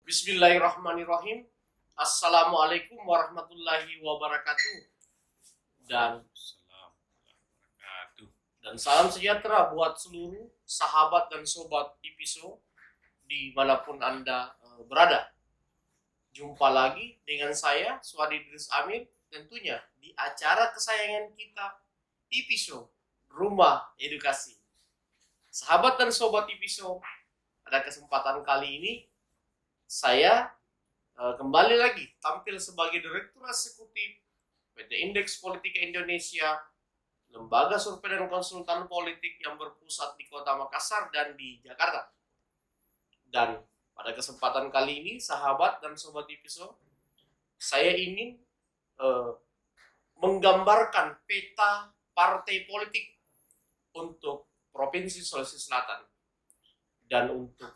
Bismillahirrahmanirrahim. Assalamualaikum warahmatullahi wabarakatuh. Dan salam sejahtera buat seluruh sahabat dan sobat Ipiso dimanapun Anda berada. Jumpa lagi dengan saya, Suadi Idris Amir, tentunya di acara kesayangan kita, Ipiso, Rumah Edukasi. Sahabat dan sobat Ipiso, pada kesempatan kali ini saya kembali lagi tampil sebagai Direktur Eksekutif PT Indeks Politika Indonesia, lembaga survei dan konsultan politik yang berpusat di Kota Makassar dan di Jakarta. Dan pada kesempatan kali ini, sahabat dan sobat Ipiso, saya ingin menggambarkan peta partai politik untuk Provinsi Sulawesi Selatan dan untuk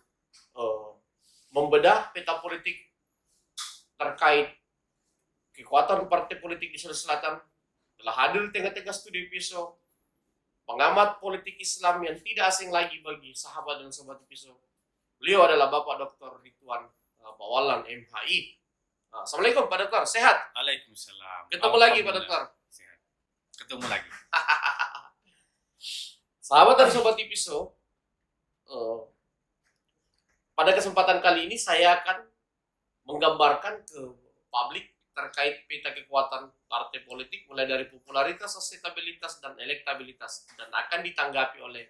membedah peta politik terkait kekuatan partai politik di Sulawesi Selatan. Telah hadir di tengah-tengah studio Ipiso pengamat politik Islam yang tidak asing lagi bagi sahabat dan sobat Ipiso. Beliau adalah Bapak Dr. Ridwan Pawalan MHI. Assalamualaikum Pak Dokter, sehat? Waalaikumsalam. Ketemu lagi Pak Dokter. Sehat. Ketemu lagi. Sahabat dan sobat Ipiso, pada kesempatan kali ini saya akan menggambarkan ke publik terkait peta kekuatan partai politik mulai dari popularitas, akseptabilitas, dan elektabilitas, dan akan ditanggapi oleh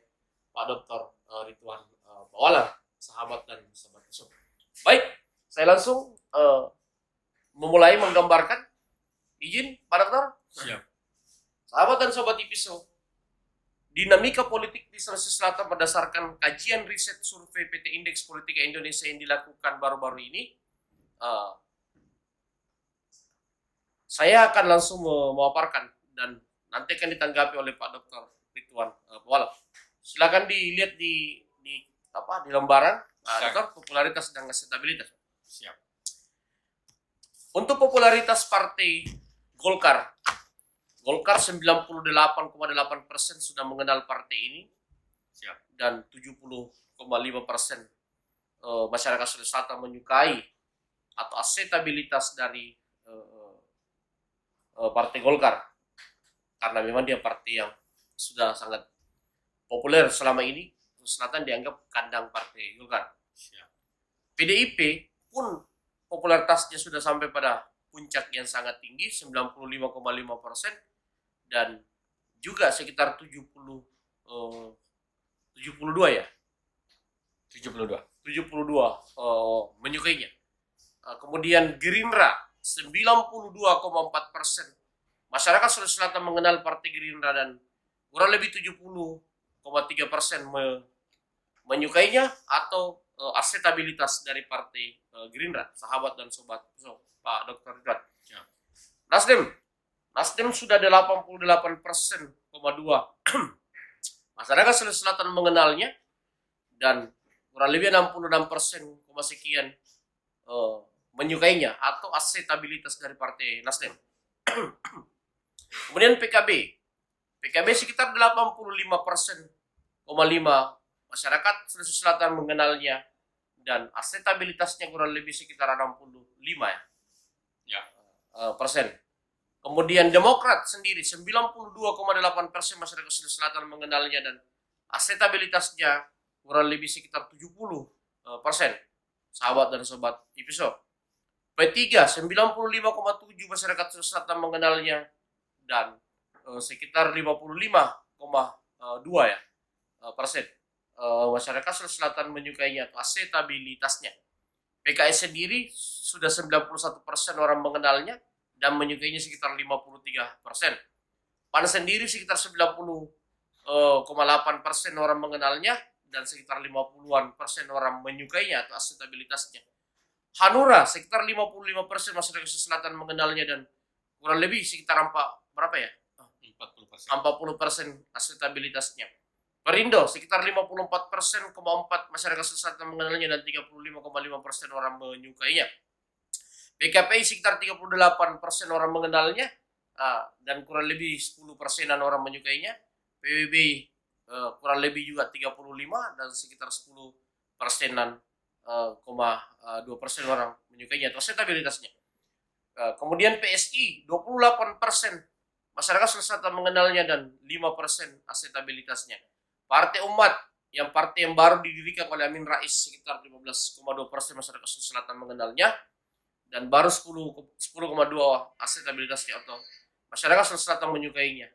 Pak Dr. Ridwan Pawalan, sahabat dan sobat Ipiso. Baik, saya langsung memulai menggambarkan. Izin Pak Dokter? Siap. Sahabat dan sobat Ipiso, dinamika politik di Sulawesi Selatan berdasarkan kajian riset survei PT Indeks Politika Indonesia yang dilakukan baru-baru ini, saya akan langsung memaparkan dan nanti akan ditanggapi oleh Pak Dr. Ridwan Pawalan. Silakan dilihat di lembaran, Dokter, popularitas dan akseptabilitas. Siap. Untuk popularitas partai Golkar 98,8% sudah mengenal partai ini. Siap. Dan 70,5% masyarakat Sulawesi Selatan menyukai atau akseptabilitas dari partai Golkar, karena memang dia partai yang sudah sangat populer selama ini. Sulawesi Selatan dianggap kandang partai Golkar. Siap. PDIP pun popularitasnya sudah sampai pada puncak yang sangat tinggi, 95,5%, dan juga sekitar 72 ya. 72 menyukainya. Kemudian Gerindra 92,4%. Masyarakat Sulawesi Selatan mengenal Partai Gerindra dan kurang lebih 70,3% menyukainya atau akseptabilitas dari Partai Gerindra, sahabat dan sobat Pak Dr. Ridwan. Ya. Nasdem sudah 88,2%. Masyarakat Sulawesi Selatan mengenalnya dan kurang lebih 66% sekian menyukainya atau akseptabilitas dari Partai Nasdem. Kemudian PKB sekitar 85,5% masyarakat Sulawesi Selatan mengenalnya dan akseptabilitasnya kurang lebih sekitar 65 persen. Kemudian Demokrat sendiri 92,8% masyarakat Sulawesi Selatan mengenalnya dan akseptabilitasnya kurang lebih sekitar 70%. Sahabat dan sobat Ipiso. P3 95,7% masyarakat Sulawesi Selatan mengenalnya dan sekitar 55,2% masyarakat Sulawesi Selatan menyukainya atau akseptabilitasnya. PKS sendiri sudah 91% orang mengenalnya dan menyukainya sekitar 53%. PAN sendiri sekitar 90,8% orang mengenalnya dan sekitar 50-an% orang menyukainya atau akseptabilitasnya. Hanura sekitar 55% masyarakat Selatan mengenalnya dan kurang lebih sekitar 40% akseptabilitasnya. Perindo sekitar 54,4% masyarakat Selatan mengenalnya dan 35,5% orang menyukainya. PKPI sekitar 38% orang mengenalnya dan kurang lebih 10%-an orang menyukainya. PBB kurang lebih juga 35 dan sekitar 10%-an 2% orang menyukainya atau akseptabilitasnya. Kemudian PSI 28% masyarakat Sulawesi Selatan mengenalnya dan 5% akseptabilitasnya. Partai Umat yang partai yang baru didirikan oleh Amin Rais sekitar 15,2% masyarakat Sulawesi Selatan mengenalnya dan baru 10,2 akseptabilitasnya atau masyarakat Sulawesi Selatan menyukainya.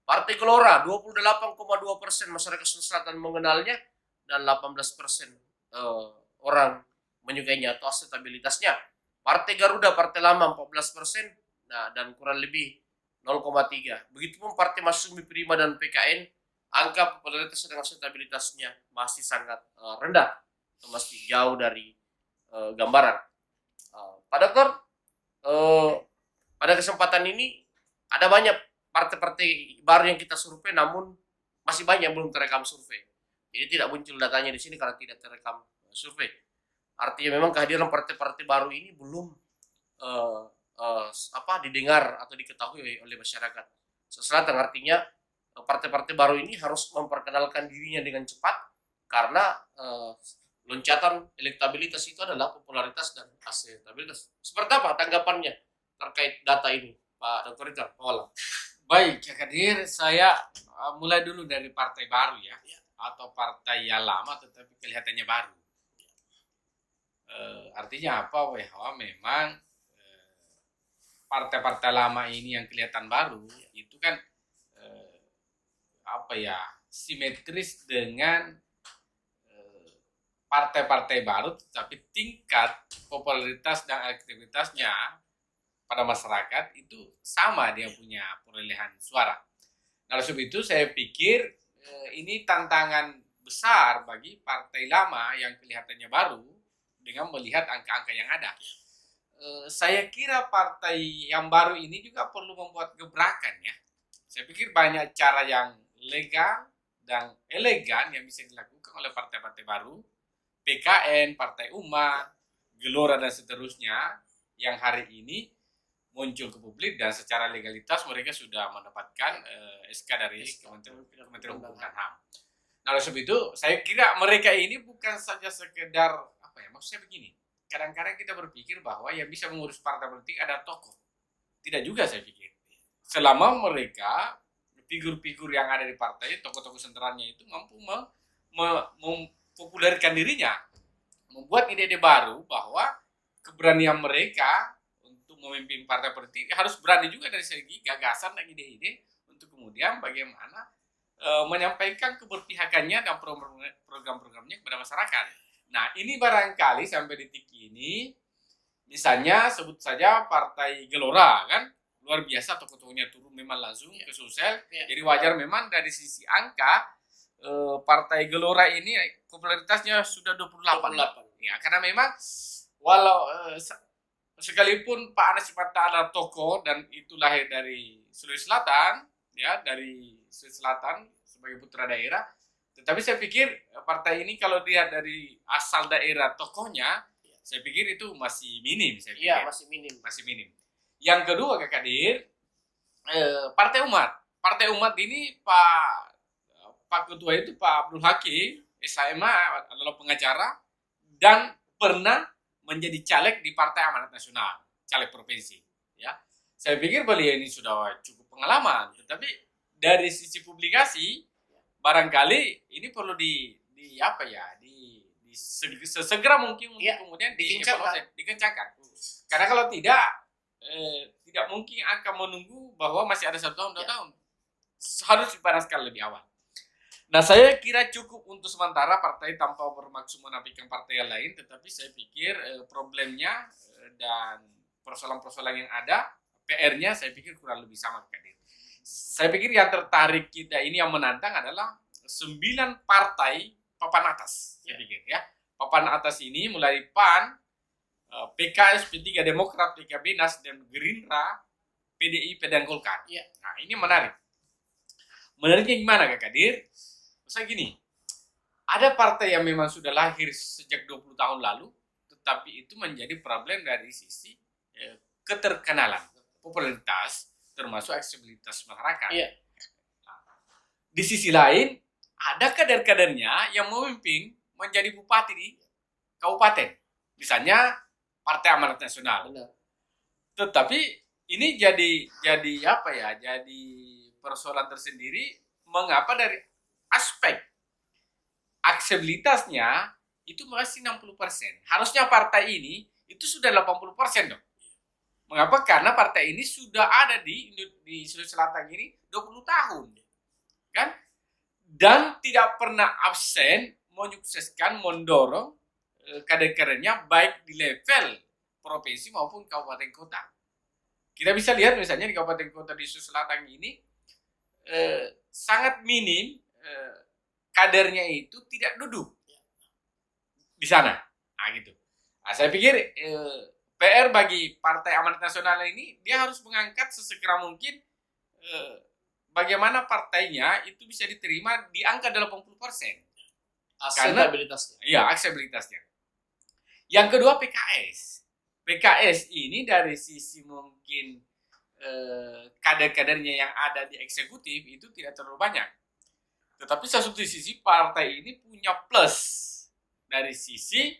Partai Gelora 28,2% masyarakat Sulawesi Selatan mengenalnya dan 18% orang menyukainya atau akseptabilitasnya. Partai Garuda, partai lama 14%, nah dan kurang lebih 0,3. Begitupun Partai Masyumi Prima dan PKN, angka popularitas dan akseptabilitasnya masih sangat rendah, atau masih jauh dari gambaran. Pak Dokter, pada kesempatan ini ada banyak partai-partai baru yang kita survei, namun masih banyak yang belum terekam survei. Jadi tidak muncul datanya di sini karena tidak terekam survei. Artinya memang kehadiran partai-partai baru ini belum didengar atau diketahui oleh masyarakat Selatan. Artinya partai-partai baru ini harus memperkenalkan dirinya dengan cepat karena loncatan elektabilitas itu adalah popularitas dan akseptabilitas. Seperti apa tanggapannya terkait data ini, Pak Dr. Rizal? Baik, Kak Kadir, saya mulai dulu dari partai baru ya, atau partai yang lama tetapi kelihatannya baru. Artinya apa? Bahwa memang partai-partai lama ini yang kelihatan baru itu kan simetris dengan partai-partai baru, tetapi tingkat popularitas dan aktivitasnya pada masyarakat itu sama, dia punya perolehan suara. Nah, sebab itu saya pikir ini tantangan besar bagi partai lama yang kelihatannya baru dengan melihat angka-angka yang ada. Saya kira partai yang baru ini juga perlu membuat gebrakan ya. Saya pikir banyak cara yang legal dan elegan yang bisa dilakukan oleh partai-partai baru, PKN, Partai Umat, Gelora dan seterusnya yang hari ini muncul ke publik dan secara legalitas mereka sudah mendapatkan SK dari Kementerian Hukum dan HAM. Nah, oleh sebab itu saya kira mereka ini bukan saja sekedar maksudnya begini. Kadang-kadang kita berpikir bahwa yang bisa mengurus partai politik ada tokoh. Tidak juga saya pikir. Selama mereka figur-figur yang ada di partai, tokoh-tokoh sentralnya itu mampu mempopulerkan dirinya, membuat ide-ide baru bahwa keberanian mereka untuk memimpin partai politik harus berani juga dari segi gagasan dan ide-ide untuk kemudian bagaimana menyampaikan keberpihakannya dan program-programnya kepada masyarakat. Nah, ini barangkali sampai detik ini, misalnya sebut saja Partai Gelora kan, luar biasa tokoh-tokohnya turun memang langsung ke sosial. Jadi wajar memang dari sisi angka Partai Gelora ini popularitasnya sudah 28. Ya, karena memang walau sekalipun Pak Anas Mata adalah tokoh dan itu lahir dari Sulawesi Selatan, ya, dari Sulawesi Selatan sebagai putra daerah. Tetapi saya pikir partai ini kalau dilihat dari asal daerah tokohnya, saya pikir itu masih minim. Saya pikir. Iya, masih minim. Yang kedua, Kak Kadir, Partai Umat. Partai Umat ini Pak Ketua itu Pak Abdul Hakim, SMA adalah pengacara dan pernah menjadi caleg di Partai Amanat Nasional, caleg provinsi. Ya, saya pikir beliau ini sudah cukup pengalaman. Tetapi dari sisi publikasi barangkali ini perlu sesegera mungkin untuk kemudian dikencangkan. Karena kalau tidak mungkin akan menunggu bahwa masih ada 1 tahun, 2 tahun. Harus dipanaskan lebih awal. Nah, saya kira cukup untuk sementara partai tanpa bermaksud menafikan partai yang lain, tetapi saya pikir problemnya dan persoalan-persoalan yang ada, PR-nya saya pikir kurang lebih sama. Saya pikir yang tertarik kita ini yang menantang adalah 9 partai papan atas. Saya pikir ya. Papan atas ini mulai PAN, PKS, P3, Demokrat, PKB, Nasdem, Gerindra, PDIP, dan Golkar. Nah, ini menarik. Menariknya gimana, Kak Kadir? Misalnya gini, ada partai yang memang sudah lahir sejak 20 tahun lalu, tetapi itu menjadi problem dari sisi keterkenalan, popularitas, termasuk aksesibilitas masyarakat. Nah, di sisi lain, ada kader-kadernya yang memimpin menjadi bupati di kabupaten. Misalnya Partai Amanat Nasional. Benar. Tetapi ini jadi apa ya? Jadi persoalan tersendiri. Mengapa dari aspek aksesibilitasnya itu masih 60%. Harusnya partai ini itu sudah 80% dong. Mengapa? Karena partai ini sudah ada di Sulawesi Selatan ini 20 tahun. Kan? Dan tidak pernah absen menyukseskan, mendorong kader-kadernya baik di level provinsi maupun kabupaten kota. Kita bisa lihat misalnya di kabupaten kota di Sulawesi Selatan ini sangat minim kadernya itu tidak duduk di sana. Nah, gitu. Nah, saya pikir PR bagi Partai Amanat Nasional ini dia harus mengangkat sesegera mungkin bagaimana partainya itu bisa diterima di angka 80%. Akseptabilitasnya. Iya, akseptabilitasnya. Yang kedua PKS. PKS ini dari sisi mungkin kader-kadernya yang ada di eksekutif itu tidak terlalu banyak. Tetapi satu sisi partai ini punya plus dari sisi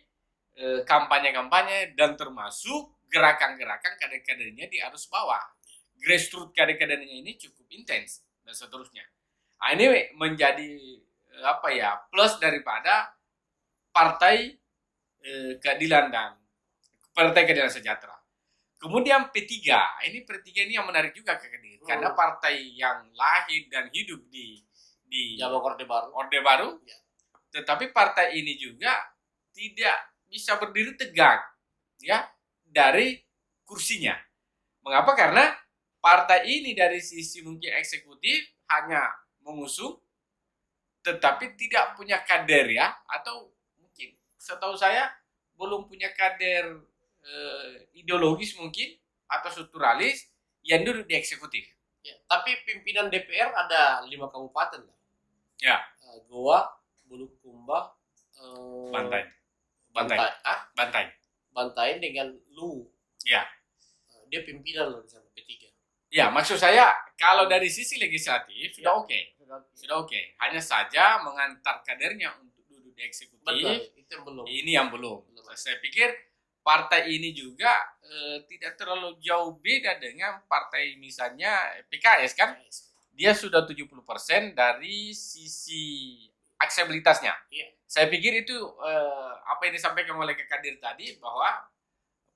kampanye-kampanye dan termasuk gerakan-gerakan kader-kadernya di arus bawah. Grassroots kader-kadernya ini cukup intens dan seterusnya. Nah, ini menjadi plus daripada partai keadilan dan Partai Keadilan Sejahtera. Kemudian P3, P3 ini yang menarik juga karena partai yang lahir dan hidup di zaman Orde Baru, ya. Tetapi partai ini juga tidak bisa berdiri tegak, ya, dari kursinya. Mengapa? Karena partai ini dari sisi mungkin eksekutif hanya mengusung, tetapi tidak punya kader, ya, atau mungkin setahu saya belum punya kader ideologis mungkin atau strukturalis yang duduk di eksekutif. Ya, tapi pimpinan DPR ada 5 kabupaten. Ya. Goa, Bulukumba, Bantaeng dengan Luwu. Ya. Dia pimpinan loh di sana P3. Ya, maksud saya kalau dari sisi legislatif sudah oke. Sudah oke. Hanya saja mengantar kadernya untuk duduk di eksekutif. Betul, itu yang belum. Ini yang belum. Saya pikir partai ini juga tidak terlalu jauh beda dengan partai misalnya PKS kan. Dia sudah 70% dari sisi akseptabilitasnya. Iya. Saya pikir itu apa yang disampaikan oleh Kadir tadi bahwa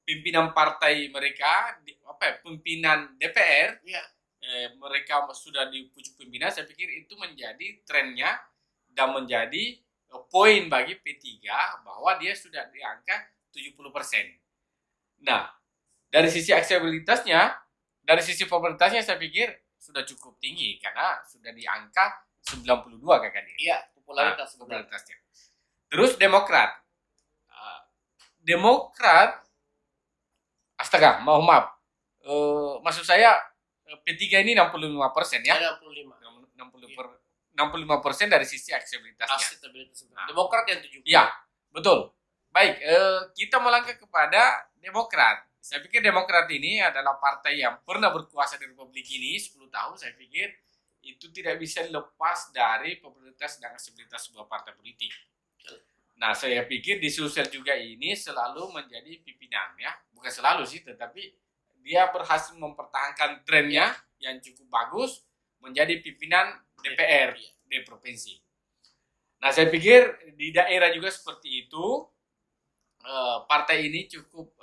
pimpinan partai mereka, pimpinan DPR, iya. Mereka sudah di pucuk pimpinan. Saya pikir itu menjadi trennya dan menjadi poin bagi P3 bahwa dia sudah di angka 70%. Nah, dari sisi akseptabilitasnya, dari sisi popularitasnya saya pikir sudah cukup tinggi karena sudah di angka 92 kakak dia. Iya, popularitasnya. Terus Demokrat. Astaga, maaf. Maksud saya P3 ini 65% ya. 65% dari sisi akseptabilitasnya. Demokrat yang 70. Iya, betul. Baik, kita melangkah kepada Demokrat. Saya pikir Demokrat ini adalah partai yang pernah berkuasa di Republik ini 10 tahun. Saya pikir itu tidak bisa lepas dari popularitas dan akseptabilitas sebuah partai politik. Nah, saya pikir di Sulsel juga ini selalu menjadi pimpinan, ya. Bukan selalu sih, tetapi dia berhasil mempertahankan trennya yang cukup bagus menjadi pimpinan DPR di provinsi. Nah, saya pikir di daerah juga seperti itu. Partai ini cukup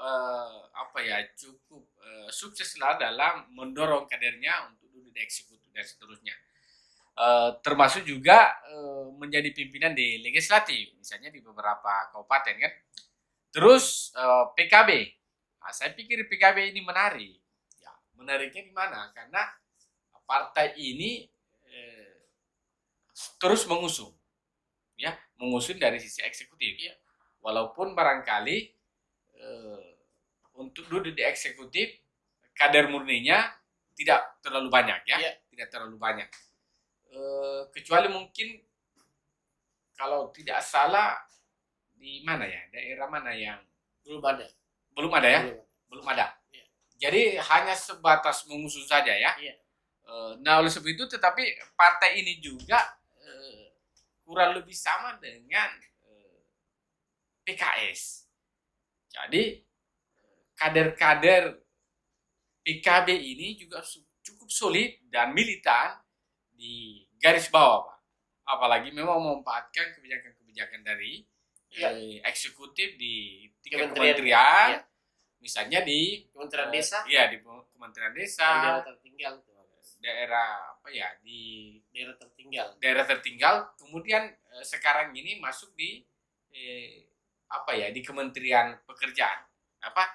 sukseslah dalam mendorong kadernya untuk duduk di eksekutif dan seterusnya. Termasuk juga menjadi pimpinan di legislatif, misalnya di beberapa kabupaten kan. Terus PKB, nah, saya pikir PKB ini menarik. Ya, menariknya di mana? Karena partai ini terus mengusung dari sisi eksekutif. Ya. Walaupun barangkali untuk duduk di eksekutif kader murninya tidak terlalu banyak tidak terlalu banyak. Kecuali mungkin kalau tidak salah di mana ya, daerah mana yang belum ada ya. Ya. Jadi hanya sebatas mengusung saja ya. Nah, oleh sebab itu tetapi partai ini juga kurang lebih sama dengan PKS. Jadi kader-kader PKB ini juga cukup solid dan militan di garis bawah, Pak. Apalagi memang memanfaatkan kebijakan-kebijakan dari eksekutif di tingkat kementerian, misalnya di Kementerian Desa, di Kementerian Desa, daerah tertinggal, di daerah tertinggal. Kemudian sekarang ini masuk di di Kementerian Pekerjaan,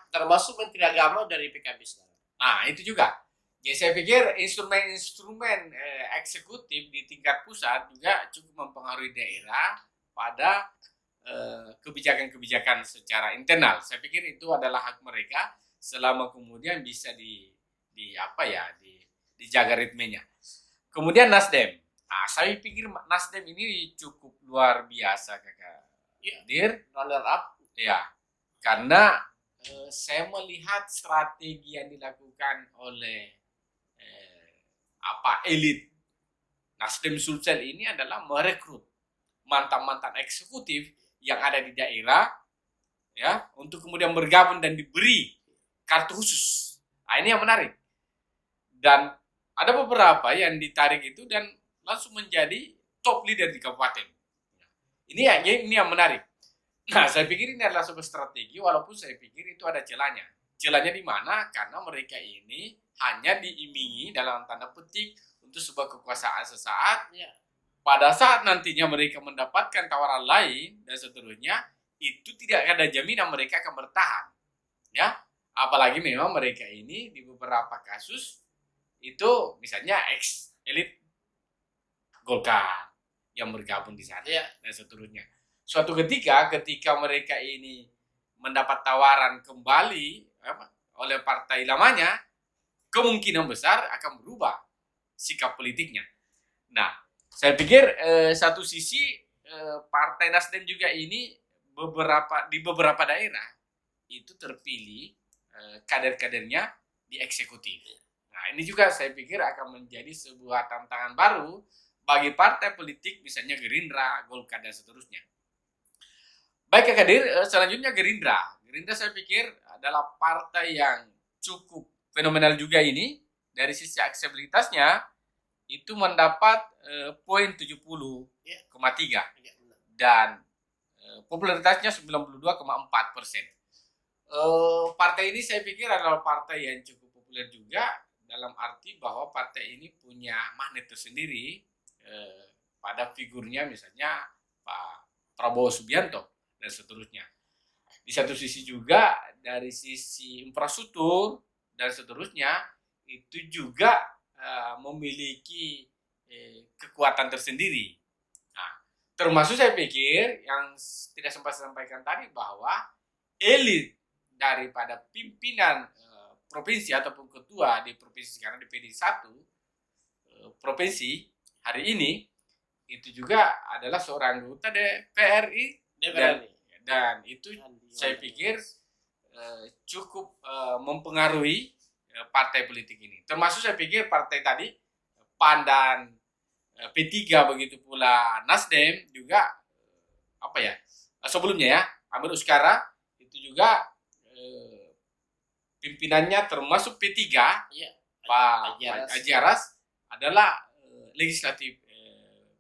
termasuk Menteri Agama dari PKB sekarang. Nah, itu juga. Ya, saya pikir instrumen-instrumen eksekutif di tingkat pusat juga cukup mempengaruhi daerah pada kebijakan-kebijakan secara internal. Saya pikir itu adalah hak mereka selama kemudian bisa dijaga ritmenya. Kemudian Nasdem. Nah, saya pikir Nasdem ini cukup luar biasa, Kakak. Dir, runner up. Ya, karena saya melihat strategi yang dilakukan oleh elit Nasdem Sulsel ini adalah merekrut mantan-mantan eksekutif yang ada di daerah, ya, untuk kemudian bergabung dan diberi kartu khusus. Nah, ini yang menarik. Dan ada beberapa yang ditarik itu dan langsung menjadi top leader di kabupaten. Ini yang menarik. Nah, saya pikir ini adalah sebuah strategi, walaupun saya pikir itu ada celahnya. Celahnya di mana? Karena mereka ini hanya diimingi dalam tanda petik untuk sebuah kekuasaan sesaat. Ya. Pada saat nantinya mereka mendapatkan tawaran lain dan seterusnya, itu tidak ada jaminan mereka akan bertahan. Ya, apalagi memang mereka ini di beberapa kasus itu misalnya ex-elit Golkar yang bergabung di sana, dan seterusnya. Suatu ketika mereka ini mendapat tawaran kembali oleh partai lamanya, kemungkinan besar akan berubah sikap politiknya. Nah, saya pikir satu sisi Partai Nasdem juga ini di beberapa daerah itu terpilih kader-kadernya di eksekutif. Nah, ini juga saya pikir akan menjadi sebuah tantangan baru bagi partai politik, misalnya Gerindra, Golkar, dan seterusnya. Baik, Kak Kadir, selanjutnya Gerindra. Gerindra saya pikir adalah partai yang cukup fenomenal juga ini. Dari sisi akseptabilitasnya, itu mendapat poin 70,3 dan popularitasnya 92,4%. Partai ini saya pikir adalah partai yang cukup populer juga, dalam arti bahwa partai ini punya magnet tersendiri pada figurnya, misalnya Pak Prabowo Subianto dan seterusnya. Di satu sisi juga dari sisi infrastruktur dan seterusnya itu juga memiliki kekuatan tersendiri. Nah, termasuk saya pikir yang tidak sempat saya sampaikan tadi bahwa elit daripada pimpinan provinsi ataupun ketua di provinsi sekarang, di PD 1 provinsi hari ini itu juga adalah seorang anggota DPRI dan itu saya pikir cukup mempengaruhi partai politik ini. Termasuk saya pikir partai tadi PAN dan P3, begitu pula Nasdem juga sebelumnya ya, Amir Uskara itu juga pimpinannya termasuk P3, Pak Haji Aras adalah legislatif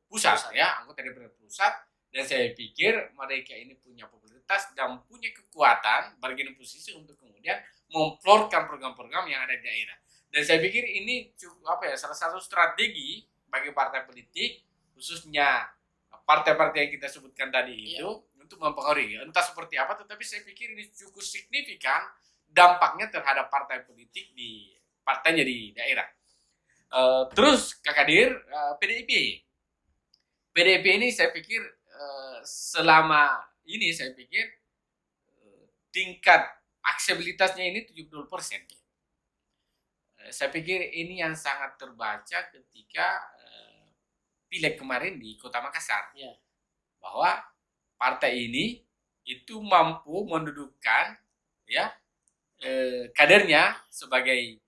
pusat, ya, anggota DPR pusat, dan saya pikir mereka ini punya popularitas dan punya kekuatan bargaining posisi untuk kemudian memflorkan program-program yang ada di daerah. Dan saya pikir ini cukup salah satu strategi bagi partai politik, khususnya partai-partai yang kita sebutkan tadi itu untuk mempengaruhi. Entah seperti apa, tetapi saya pikir ini cukup signifikan dampaknya terhadap partai politik di partainya di daerah. Terus Kak Kadir, PDIP ini saya pikir selama ini saya pikir tingkat akseptabilitasnya ini 70%. Saya pikir ini yang sangat terbaca ketika pileg kemarin di Kota Makassar, bahwa partai ini itu mampu mendudukkan kadernya sebagai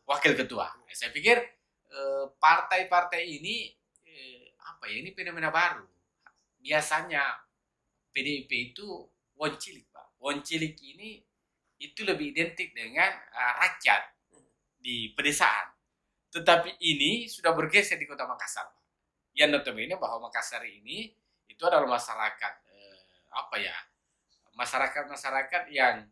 wakil ketua. Saya pikir partai-partai ini ini fenomena baru. Biasanya PDIP itu wong cilik, Pak. Wong cilik ini itu lebih identik dengan rakyat di pedesaan. Tetapi ini sudah bergeser di Kota Makassar, Pak. Yang notabene bahwa Makassar ini itu adalah masyarakat masyarakat yang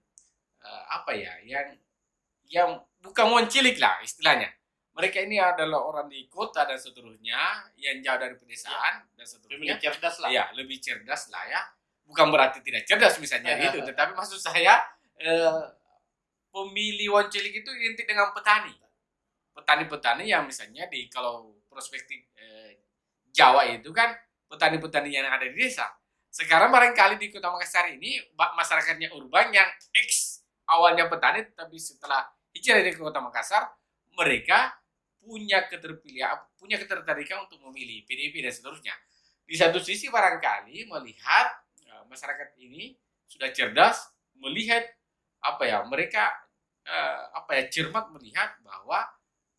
yang bukan wong cilik lah istilahnya. Mereka ini adalah orang di kota dan seterusnya, yang jauh dari pedesaan dan seterusnya. Lebih cerdas lah. Ya, lebih cerdas lah ya. Bukan berarti tidak cerdas misalnya gitu, tetapi maksud saya pemilih wong cilik itu identik dengan petani. Petani-petani yang misalnya kalau perspektif Jawa itu kan petani-petani yang ada di desa. Sekarang barangkali di Kota Makassar ini masyarakatnya urban yang awalnya petani, tapi setelah hijrah dari Kota Makassar mereka punya ketertarikan untuk memilih PDIP dan seterusnya. Di satu sisi barangkali melihat masyarakat ini sudah cerdas, melihat mereka cermat melihat bahwa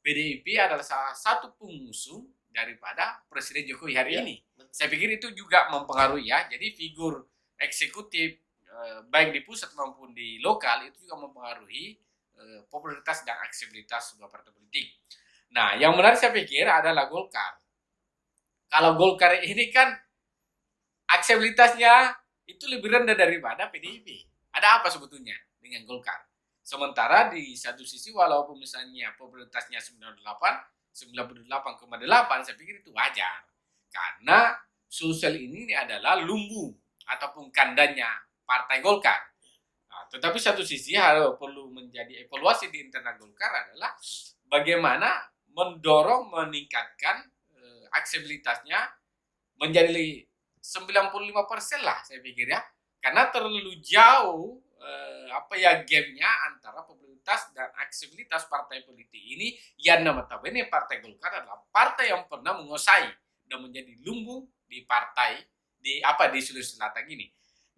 PDIP adalah salah satu pengusung daripada Presiden Jokowi hari ini. Saya pikir itu juga mempengaruhi ya. Jadi figur eksekutif baik di pusat maupun di lokal itu juga mempengaruhi popularitas dan aksesibilitas sebuah partai politik. Nah, yang menarik saya pikir adalah Golkar. Kalau Golkar ini kan aksesibilitasnya itu lebih rendah daripada PDIP. Ada apa sebetulnya dengan Golkar? Sementara di satu sisi walaupun misalnya popularitasnya 98,8, saya pikir itu wajar. Karena Sulsel ini adalah lumbung ataupun kandangnya Partai Golkar. Nah, tetapi satu sisi perlu menjadi evaluasi di internal Golkar adalah bagaimana mendorong meningkatkan aksesibilitasnya menjadi 95% lah saya pikir ya. Karena terlalu jauh gap-nya antara popularitas dan aksesibilitas partai politik ini yang notabene Partai Golkar adalah partai yang pernah menguasai dan menjadi lumbung di partai di Sulawesi Selatan ini.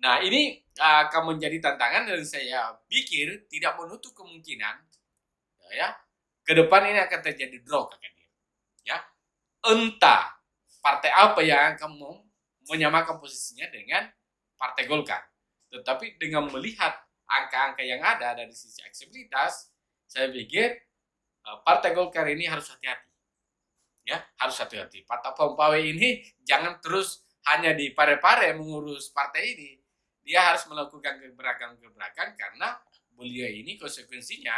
Nah, ini akan menjadi tantangan dan saya pikir tidak menutup kemungkinan ya ke depan ini akan terjadi draw ya. Entah partai apa yang akan menyamakan posisinya dengan Partai Golkar. Tetapi dengan melihat angka-angka yang ada dari sisi aksesibilitas, saya pikir Partai Golkar ini harus hati-hati. Ya, harus hati-hati. Pak Pompawe ini jangan terus hanya di pare-pare mengurus partai ini. Dia harus melakukan gebrakan-gebrakan karena beliau ini konsekuensinya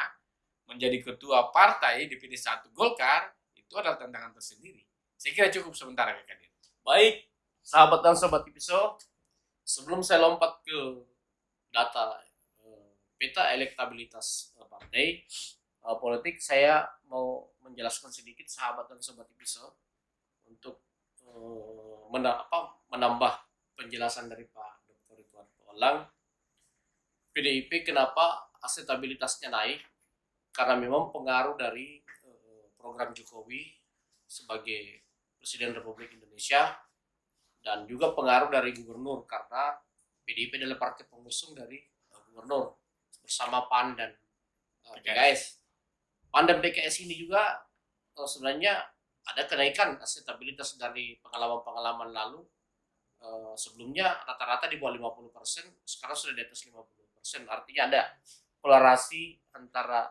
menjadi ketua partai DPD 1 Golkar itu adalah tantangan tersendiri. Saya kira cukup sementara Kak Kadir. Baik, sahabat dan sobat Tipiso, sebelum saya lompat ke data peta elektabilitas partai politik, saya mau menjelaskan sedikit sahabat dan sobat Tipiso untuk menambah penjelasan dari Pak Dr. Ridwan Tolang. PDIP kenapa akseptabilitasnya naik? Karena memang pengaruh dari program Jokowi sebagai Presiden Republik Indonesia dan juga pengaruh dari gubernur, karena PDIP adalah partai pengusung dari gubernur bersama PAN dan PKS. PAN dan PKS ini juga sebenarnya ada kenaikan akseptabilitas dari pengalaman-pengalaman lalu. Sebelumnya rata-rata di bawah 50%, sekarang sudah di atas 50%. Artinya ada kolerasi antara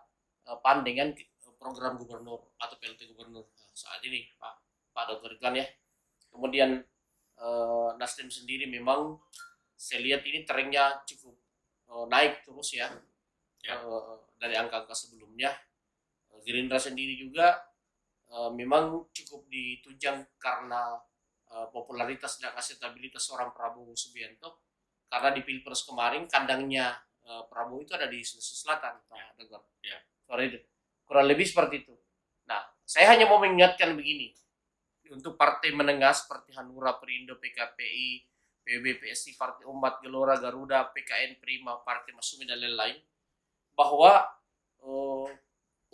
PAN dengan program gubernur atau PLT gubernur saat ini, Pak Dr. Ridwan ya. Kemudian Nasdem sendiri memang saya lihat ini trennya cukup naik terus ya. Dari angka-angka sebelumnya. Gerindra sendiri juga memang cukup ditunjang karena popularitas dan akseptabilitas seorang Prabowo Subianto, karena di Pilpres kemarin kandangnya Prabowo itu ada di Sulawesi Selatan, Pak Dr. Ya. Kurang lebih seperti itu. Nah, saya hanya mau mengingatkan begini, untuk partai menengah seperti Hanura, Perindo, PKPI, PB, PSI, Partai Umat, Gelora, Garuda, PKN, Prima, Partai Masyumi dan lain-lain, bahwa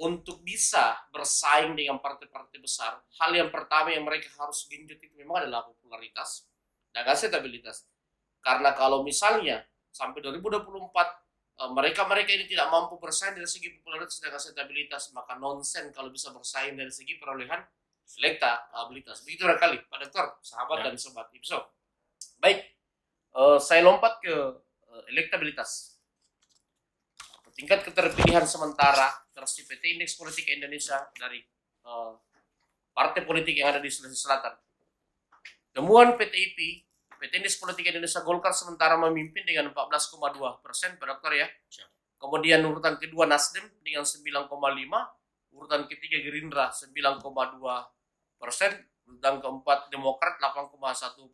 untuk bisa bersaing dengan partai-partai besar, hal yang pertama yang mereka harus genjot itu memang adalah popularitas dan akseptabilitas. Karena kalau misalnya sampai 2024 mereka ini tidak mampu bersaing dari segi popularitas dan akseptabilitas, maka nonsen kalau bisa bersaing dari segi perolehan elektabilitas. Begitu kali Pak Dokter, sahabat dan sobat Ipso. Baik, Saya lompat ke elektabilitas. Tingkat keterpilihan sementara versi PT Indeks Politik Indonesia dari partai politik yang ada di Sulawesi Selatan. Temuan PTIP, PT Indeks Politik Indonesia Golkar sementara memimpin dengan 14,2%, Pak Dokter ya. Kemudian urutan kedua Nasdem dengan 9,5%, urutan ketiga Gerindra 9,2%, urutan keempat Demokrat 8,1%,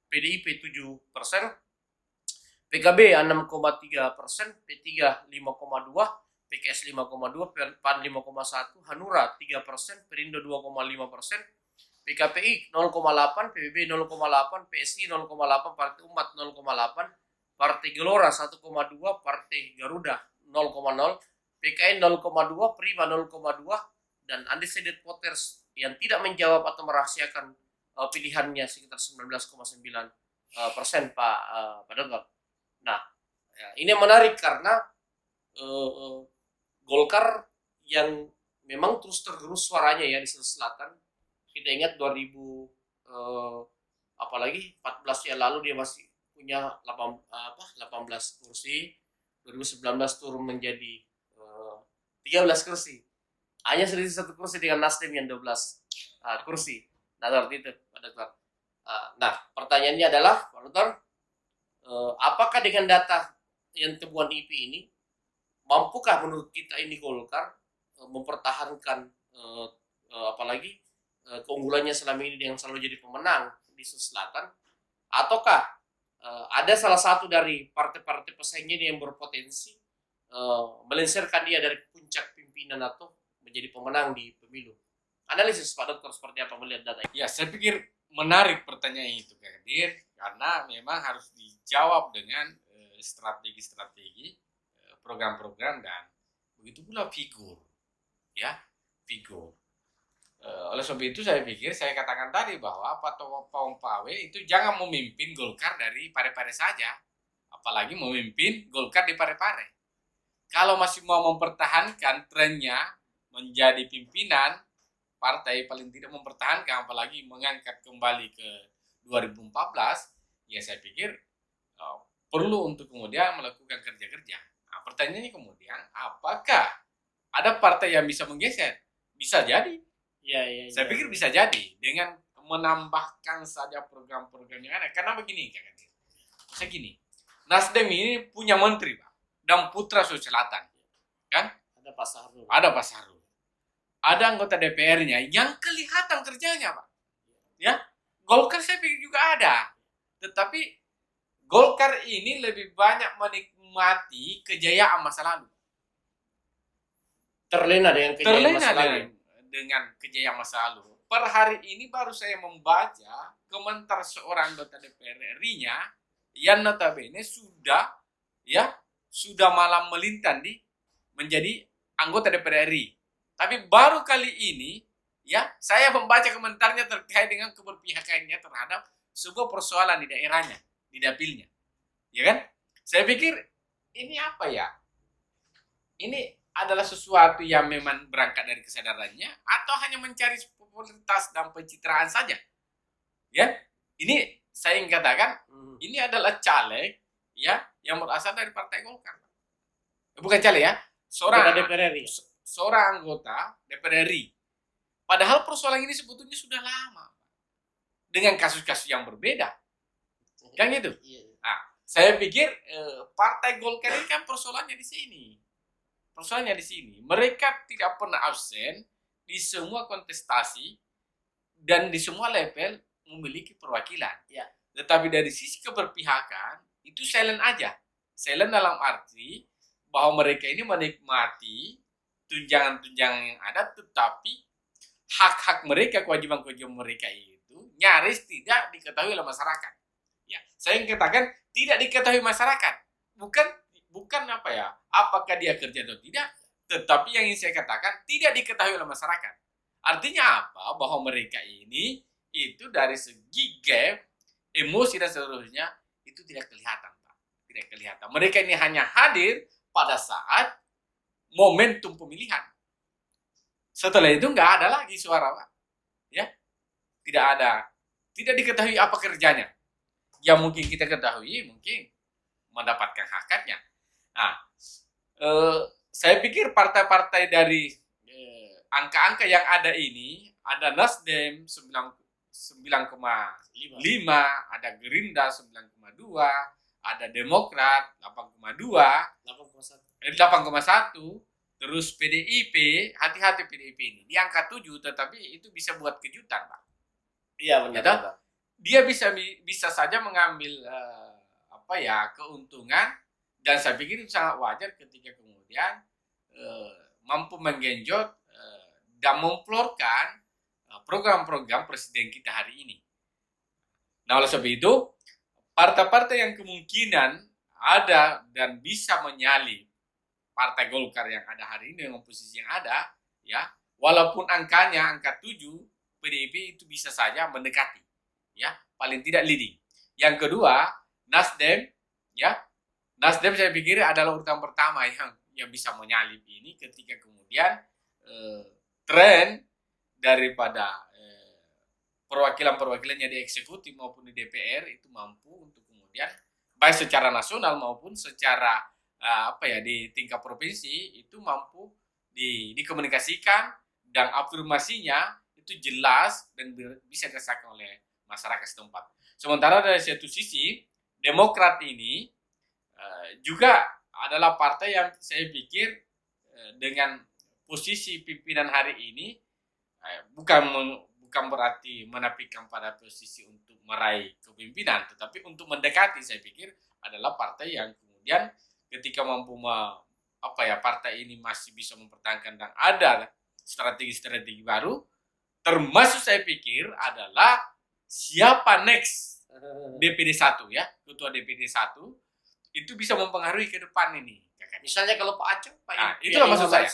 PDIP 7%, PKB 6,3%, P3 5,2%, PKS 5,2%, PAN 5,1%, Hanura 3%, Perindo 2,5%, PKPI 0,8%, PBB 0,8%, PSI 0,8%, Partai Umat 0,8%, Partai Gelora 1,2%, Partai Garuda 0,0%, PKN 0,2%, Prima 0,2%, dan undecided voters yang tidak menjawab atau merahasiakan pilihannya sekitar 19,9%, Pak Dokter. Nah, ya, ini menarik karena Golkar yang memang terus tergerus suaranya ya di Sulawesi Selatan. Kita ingat 2000 apalagi 14 yang lalu dia masih punya 18 kursi. 2019 turun menjadi 13 kursi. Hanya selisih 1 kursi dengan Nasdem yang 12 kursi. Nah, seperti itu, Pak Dokter. Nah, pertanyaannya adalah, Pak Dokter, apakah dengan data yang temuan IP ini mampukah menurut kita ini Golkar mempertahankan apalagi keunggulannya selama ini yang selalu jadi pemenang di Sulawesi Selatan, ataukah ada salah satu dari partai-partai pesaingnya yang berpotensi melengsarkan dia dari puncak pimpinan atau menjadi pemenang di pemilu? Analisis Pak Dokter seperti apa melihat data ini? Ya, saya pikir menarik pertanyaan itu, Kak Kadir, karena memang harus dijawab dengan strategi-strategi, program-program, dan begitu pula figur. Ya, figur. Oleh sebab itu saya pikir, saya katakan tadi bahwa Pak Pawe itu jangan memimpin Golkar dari Pare-Pare saja, apalagi memimpin Golkar di Pare-Pare. Kalau masih mau mempertahankan trennya menjadi pimpinan partai, paling tidak mempertahankan, apalagi mengangkat kembali ke 2014, ya saya pikir perlu untuk kemudian melakukan kerja-kerja. Nah, pertanyaannya kemudian, apakah ada partai yang bisa menggeser? Bisa jadi. Ya, saya pikir bisa jadi dengan menambahkan saja program-program yang ada. Karena begini, saya gini, Nasdem ini punya menteri, Pak, dan putra Sulawesi Selatan, kan? Ada Pak Sahrul. Ada Pak Sahrul. Ada anggota DPR-nya yang kelihatan kerjanya, Pak. Ya, Golkar saya pikir juga ada. Tetapi Golkar ini lebih banyak menikmati kejayaan masa lalu. Terlena dengan kejayaan masa lalu. Dengan kejayaan masa lalu. Per hari ini baru saya membaca komentar seorang anggota DPR RI-nya yang notabene sudah malam melintang menjadi anggota DPR RI. Tapi baru kali ini ya saya membaca komentarnya terkait dengan keberpihakannya terhadap sebuah persoalan di daerahnya, di dapilnya. Ya kan? Saya pikir ini apa ya? Ini adalah sesuatu yang memang berangkat dari kesadarannya atau hanya mencari popularitas dan pencitraan saja. Ya, ini saya ingin katakan ini adalah caleg ya yang berasal dari Partai Golkar. Bukan caleg ya, seorang anggota DPR RI. Padahal persoalan ini sebetulnya sudah lama dengan kasus-kasus yang berbeda. Kan gitu. Nah, saya pikir Partai Golkar ini kan persoalannya di sini. Persoalannya di sini, mereka tidak pernah absen di semua kontestasi dan di semua level memiliki perwakilan. Ya. Tetapi dari sisi keberpihakan itu silent aja. Silent dalam arti bahwa mereka ini menikmati tunjangan-tunjangan yang ada, tetapi hak-hak mereka, kewajiban-kewajiban mereka itu nyaris tidak diketahui oleh masyarakat. Ya, saya ingin katakan tidak diketahui masyarakat. Bukan apa ya, apakah dia kerja atau tidak, tetapi yang ingin saya katakan tidak diketahui oleh masyarakat. Artinya apa? Bahwa mereka ini itu dari segi gap, emosi dan seterusnya itu tidak kelihatan, Pak. Tidak kelihatan. Mereka ini hanya hadir pada saat momentum pemilihan. Setelah itu nggak ada lagi suara, Pak. Ya, tidak ada. Tidak diketahui apa kerjanya. yang mungkin kita ketahui mungkin mendapatkan haknya. Nah, saya pikir partai-partai dari angka-angka yang ada ini, ada Nasdem 9,5, ada Gerindra 9,2, ada Demokrat 8,1, terus PDIP, hati-hati PDIP ini. Di angka 7, tetapi itu bisa buat kejutan, Pak. Iya, benar. Ya, dia bisa saja mengambil keuntungan, dan saya pikir itu sangat wajar ketika kemudian mampu menggenjot dan memplorkan program-program presiden kita hari ini. Nah, oleh sebab itu, partai-partai yang kemungkinan ada dan bisa menyalip Partai Golkar yang ada hari ini dengan posisi yang ada, ya, walaupun angkanya angka 7, PDIP itu bisa saja mendekati, ya, paling tidak leading. Yang kedua, Nasdem, ya, Nasdem saya pikir adalah urutan pertama yang bisa menyalip ini ketika kemudian tren daripada perwakilan-perwakilannya di eksekutif maupun di DPR itu mampu untuk kemudian baik secara nasional maupun secara di tingkat provinsi itu mampu dikomunikasikan, dan afirmasinya itu jelas dan bisa dirasakan oleh masyarakat setempat. Sementara dari satu sisi, Demokrat ini juga adalah partai yang saya pikir dengan posisi pimpinan hari ini bukan berarti menafikan pada posisi untuk meraih kepimpinan, tetapi untuk mendekati. Saya pikir adalah partai yang kemudian ketika mampu partai ini masih bisa mempertahankan dan ada strategi-strategi baru, termasuk saya pikir adalah siapa next DPD 1, ya, ketua DPD 1 itu bisa mempengaruhi ke depan ini. Misalnya kalau Pak Aco, itulah maksud saya.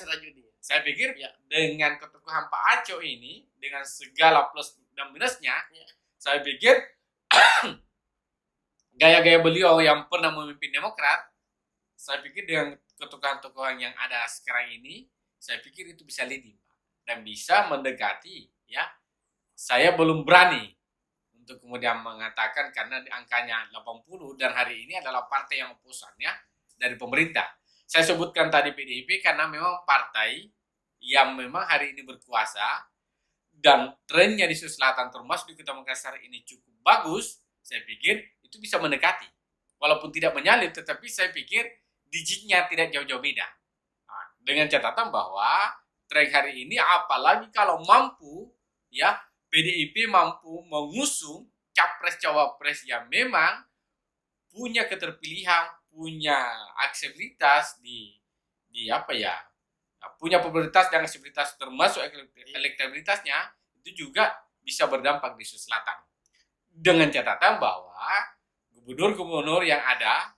Saya pikir dengan ketokohan Pak Aco ini, dengan segala plus dan minusnya, saya pikir gaya-gaya beliau yang pernah memimpin Demokrat, saya pikir dengan ketokohan-ketokohan yang ada sekarang ini, saya pikir itu bisa leading dan bisa mendekati, ya. Saya belum berani untuk kemudian mengatakan karena angkanya 80 dan hari ini adalah partai yang oposannya dari pemerintah. Saya sebutkan tadi PDIP karena memang partai yang memang hari ini berkuasa dan trennya di Sulawesi Selatan termasuk di Kota Makassar ini cukup bagus. Saya pikir itu bisa mendekati. Walaupun tidak menyalip, tetapi saya pikir digitnya tidak jauh-jauh beda. Nah, dengan catatan bahwa tren hari ini apalagi kalau mampu, ya, PDIP mampu mengusung capres-cawapres yang memang punya keterpilihan, punya akseptabilitas punya popularitas dan akseptabilitas termasuk elektabilitasnya itu juga bisa berdampak di Sulawesi Selatan. Dengan catatan bahwa gubernur-gubernur yang ada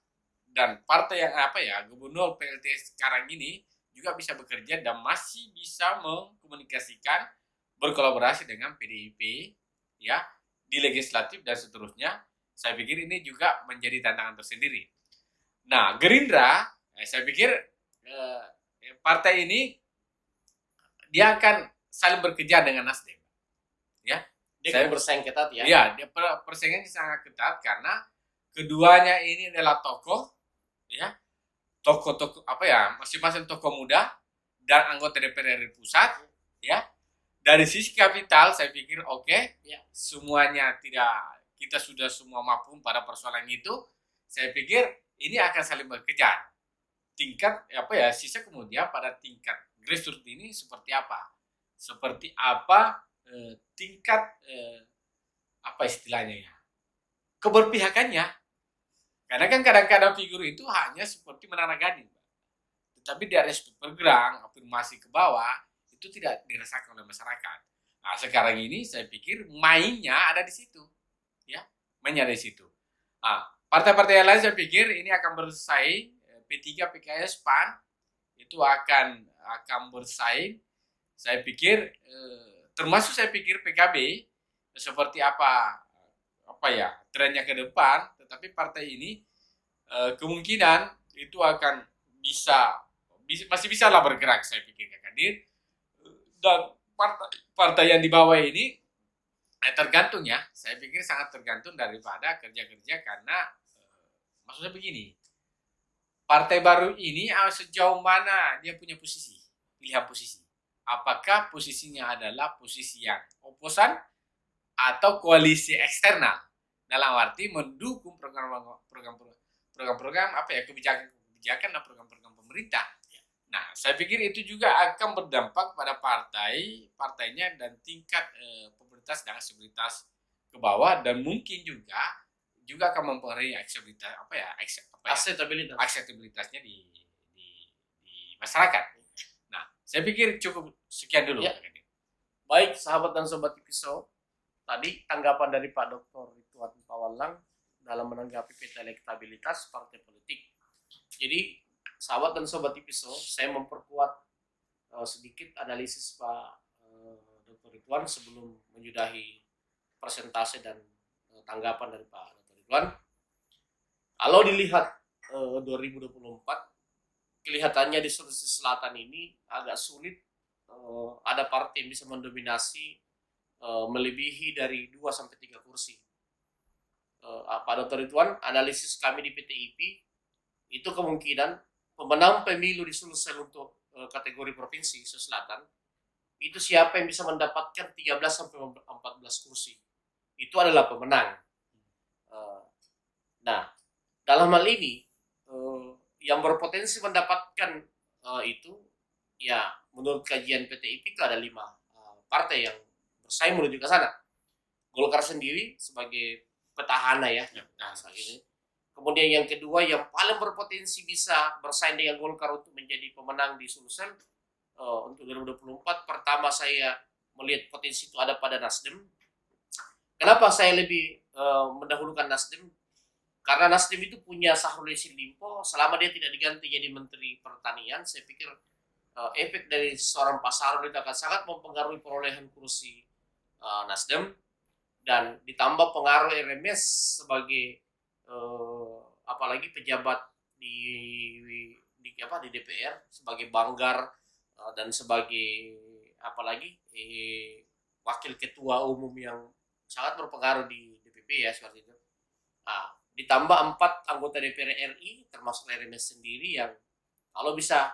dan partai yang gubernur PLT sekarang ini juga bisa bekerja dan masih bisa mengkomunikasikan, berkolaborasi dengan PDIP, ya, di legislatif dan seterusnya. Saya pikir ini juga menjadi tantangan tersendiri. Nah, Gerindra, saya pikir partai ini dia akan saling bekerja dengan Nasdem, ya. Dia bersaing ketat, ya. Iya, dia persaingannya sangat ketat karena keduanya ini adalah tokoh, ya, tokoh masing-masing tokoh muda dan anggota DPR RI pusat, ya. Dari sisi kapital, saya pikir ya, semuanya kita sudah semua mampu pada persoalan itu. Saya pikir ini akan saling berkejar. Tingkat sisa kemudian pada tingkat grassroots ini seperti apa? Seperti apa tingkat istilahnya ya? Keberpihakannya. Karena kan kadang-kadang figur itu hanya seperti menara gading, tetapi dari aspek bergerak, afirmasi ke bawah itu tidak dirasakan oleh masyarakat. Nah, sekarang ini saya pikir mainnya ada di situ, ya, mainnya di situ. Nah, partai-partai yang lain saya pikir ini akan bersaing. P3, PKS, PAN itu akan bersaing. Saya pikir termasuk saya pikir PKB seperti trennya ke depan. Tetapi partai ini kemungkinan itu akan masih bisa lah bergerak, saya pikir, Kak Kadir. Dan partai yang di bawah ini Tergantung ya, saya pikir sangat tergantung daripada kerja-kerja karena maksudnya begini, partai baru ini sejauh mana dia punya posisi, pilihan posisi. Apakah posisinya adalah posisi yang oposan atau koalisi eksternal dalam arti mendukung program-program apa ya kebijakan dan program-program pemerintah. Nah, saya pikir itu juga akan berdampak pada partainya dan tingkat popularitas dan akseptabilitas ke bawah dan mungkin juga akan mempengaruhi akseptabilitasnya di masyarakat. Nah, saya pikir cukup sekian dulu. Ya. Baik, sahabat dan sobat Tipiso, tadi tanggapan dari Pak Dr. Ridwan Tawalang dalam menanggapi peta elektabilitas partai politik. Jadi, sahabat dan sobat Tipiso, saya memperkuat sedikit analisis Pak Dr. Ridwan sebelum menyudahi persentase dan tanggapan dari Pak Dr. Ridwan. Kalau dilihat 2024, kelihatannya di Sulawesi Selatan ini agak sulit ada partai yang bisa mendominasi melebihi dari 2-3 kursi. Pak Dr. Ridwan, analisis kami di PTIP itu kemungkinan pemenang pemilu di Sulsel untuk kategori provinsi Sulawesi Selatan itu siapa yang bisa mendapatkan 13-14 kursi itu adalah pemenang. Nah, dalam hal ini yang berpotensi mendapatkan itu ya menurut kajian PTIP itu ada 5 partai yang bersaing menuju ke sana. Golkar sendiri sebagai petahana ya. Saat ini. Kemudian yang kedua yang paling berpotensi bisa bersaing dengan Golkar untuk menjadi pemenang di Sulsel untuk 2024, pertama saya melihat potensi itu ada pada Nasdem. Kenapa saya lebih mendahulukan Nasdem? Karena Nasdem itu punya Syahrul Yassin Limpo, selama dia tidak diganti jadi Menteri Pertanian, saya pikir efek dari seorang Pak Syahrul itu akan sangat mempengaruhi perolehan kursi Nasdem, dan ditambah pengaruh RMS sebagai apalagi pejabat di DPR sebagai banggar dan sebagai apalagi wakil ketua umum yang sangat berpengaruh di DPP ya seperti itu. Ditambah 4 anggota DPR RI termasuk RMS sendiri yang kalau bisa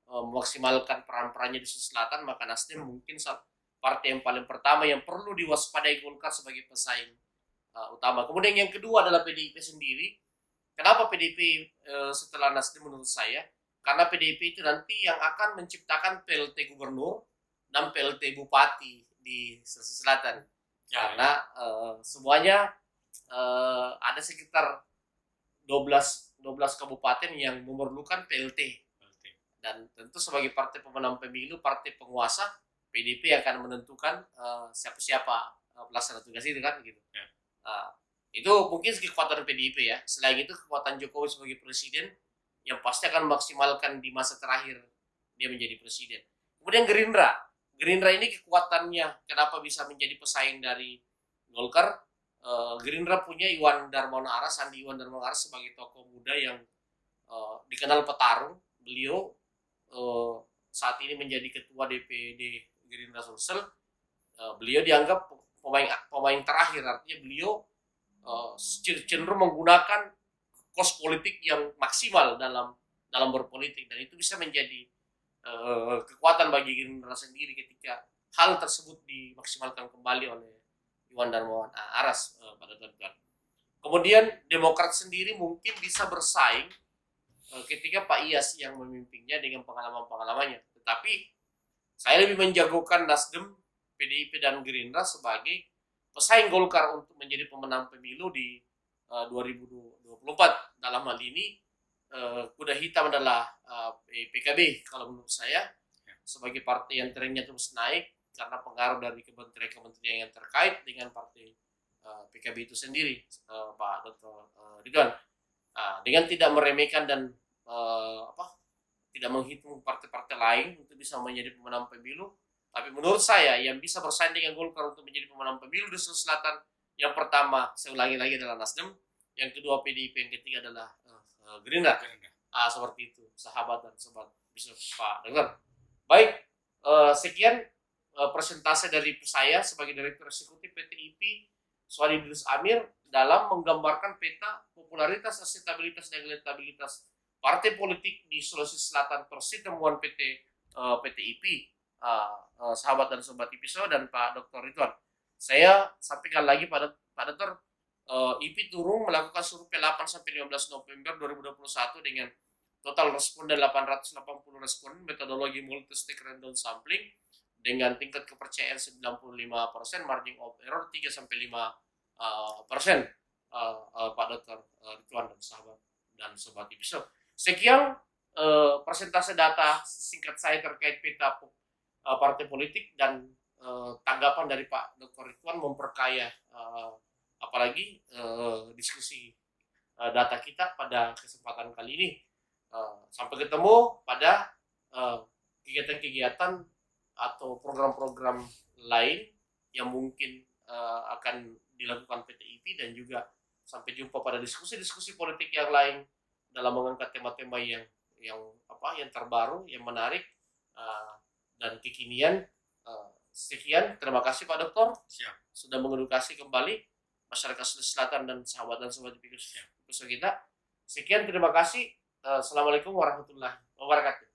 memaksimalkan peran-perannya di Sulawesi Selatan, maka Nasdem mungkin partai yang paling pertama yang perlu diwaspadai Golkar sebagai pesaing utama. Kemudian yang kedua adalah PDIP sendiri. Kenapa PDIP setelah Nasdem menurut saya? Karena PDIP itu nanti yang akan menciptakan PLT Gubernur dan PLT Bupati di Sulawesi Selatan. Karena semuanya ada sekitar 12 kabupaten yang memerlukan PLT. Dan tentu sebagai partai pemenang pemilu, partai penguasa, PDIP akan menentukan siapa pelaksana tugas itu kan gitu. Itu mungkin kekuatan PDIP ya. Selain itu kekuatan Jokowi sebagai presiden yang pasti akan memaksimalkan di masa terakhir dia menjadi presiden. Kemudian Gerindra ini kekuatannya kenapa bisa menjadi pesaing dari Golkar? Gerindra punya Sandi Iwan Darmawan Aras sebagai tokoh muda yang dikenal petarung. Beliau saat ini menjadi ketua DPD Gerindra Sulsel. Beliau dianggap pemain terakhir, artinya beliau cenderung menggunakan kos politik yang maksimal dalam berpolitik, dan itu bisa menjadi kekuatan bagi Gerindra sendiri ketika hal tersebut dimaksimalkan kembali oleh Iwan Darmawan Aras pada tahun. Kemudian Demokrat sendiri mungkin bisa bersaing ketika Pak Iyas yang memimpinnya dengan pengalaman-pengalamannya. Tetapi saya lebih menjagokan Nasdem, PDIP dan Gerindra sebagai pesaing Golkar untuk menjadi pemenang pemilu di 2024. Dalam hal ini kuda hitam adalah PKB kalau menurut saya sebagai partai yang trennya terus naik karena pengaruh dari kementerian yang terkait dengan partai PKB itu sendiri, Pak Dr. Ridwan. Dengan tidak meremehkan dan tidak menghitung partai-partai lain untuk bisa menjadi pemenang pemilu, tapi menurut saya yang bisa bersaing dengan Golkar untuk menjadi pemenang pemilu di Sulawesi Selatan, yang pertama saya ulangi lagi adalah Nasdem, yang kedua PDIP, yang ketiga adalah Gerindra. Seperti itu sahabat dan sobat bisa Pak Dr. Baik, sekian presentase dari saya sebagai Direktur Eksekutif PT IP Suadi Idris Amir dalam menggambarkan peta popularitas, akseptabilitas, dan elektabilitas partai politik di Sulawesi Selatan versi temuan PT IP, sahabat dan sobat IPISO dan Pak Dr. Ridwan. Saya sampaikan lagi pada Pak Dr. IP turun melakukan survei 8 sampai 15 November 2021 dengan total responden 880 responden, metodologi multi-stage random sampling dengan tingkat kepercayaan 95%, margin of error 3 sampai 5%. Pak Dr. Ridwan dan sahabat dan sobat IPISO. Sekian persentase data singkat saya terkait peta partai politik dan tanggapan dari Pak Dr. Ridwan memperkaya apalagi diskusi data kita pada kesempatan kali ini. Sampai ketemu pada kegiatan-kegiatan atau program-program lain yang mungkin akan dilakukan PT IP, dan juga sampai jumpa pada diskusi-diskusi politik yang lain dalam mengangkat tema-tema yang terbaru, yang menarik dan kekinian. Sekian, terima kasih Pak Dokter. Siap. Sudah mengedukasi kembali masyarakat Sulawesi Selatan dan sahabat dan sobat IPISO kita. Sekian, terima kasih. Assalamualaikum warahmatullahi wabarakatuh.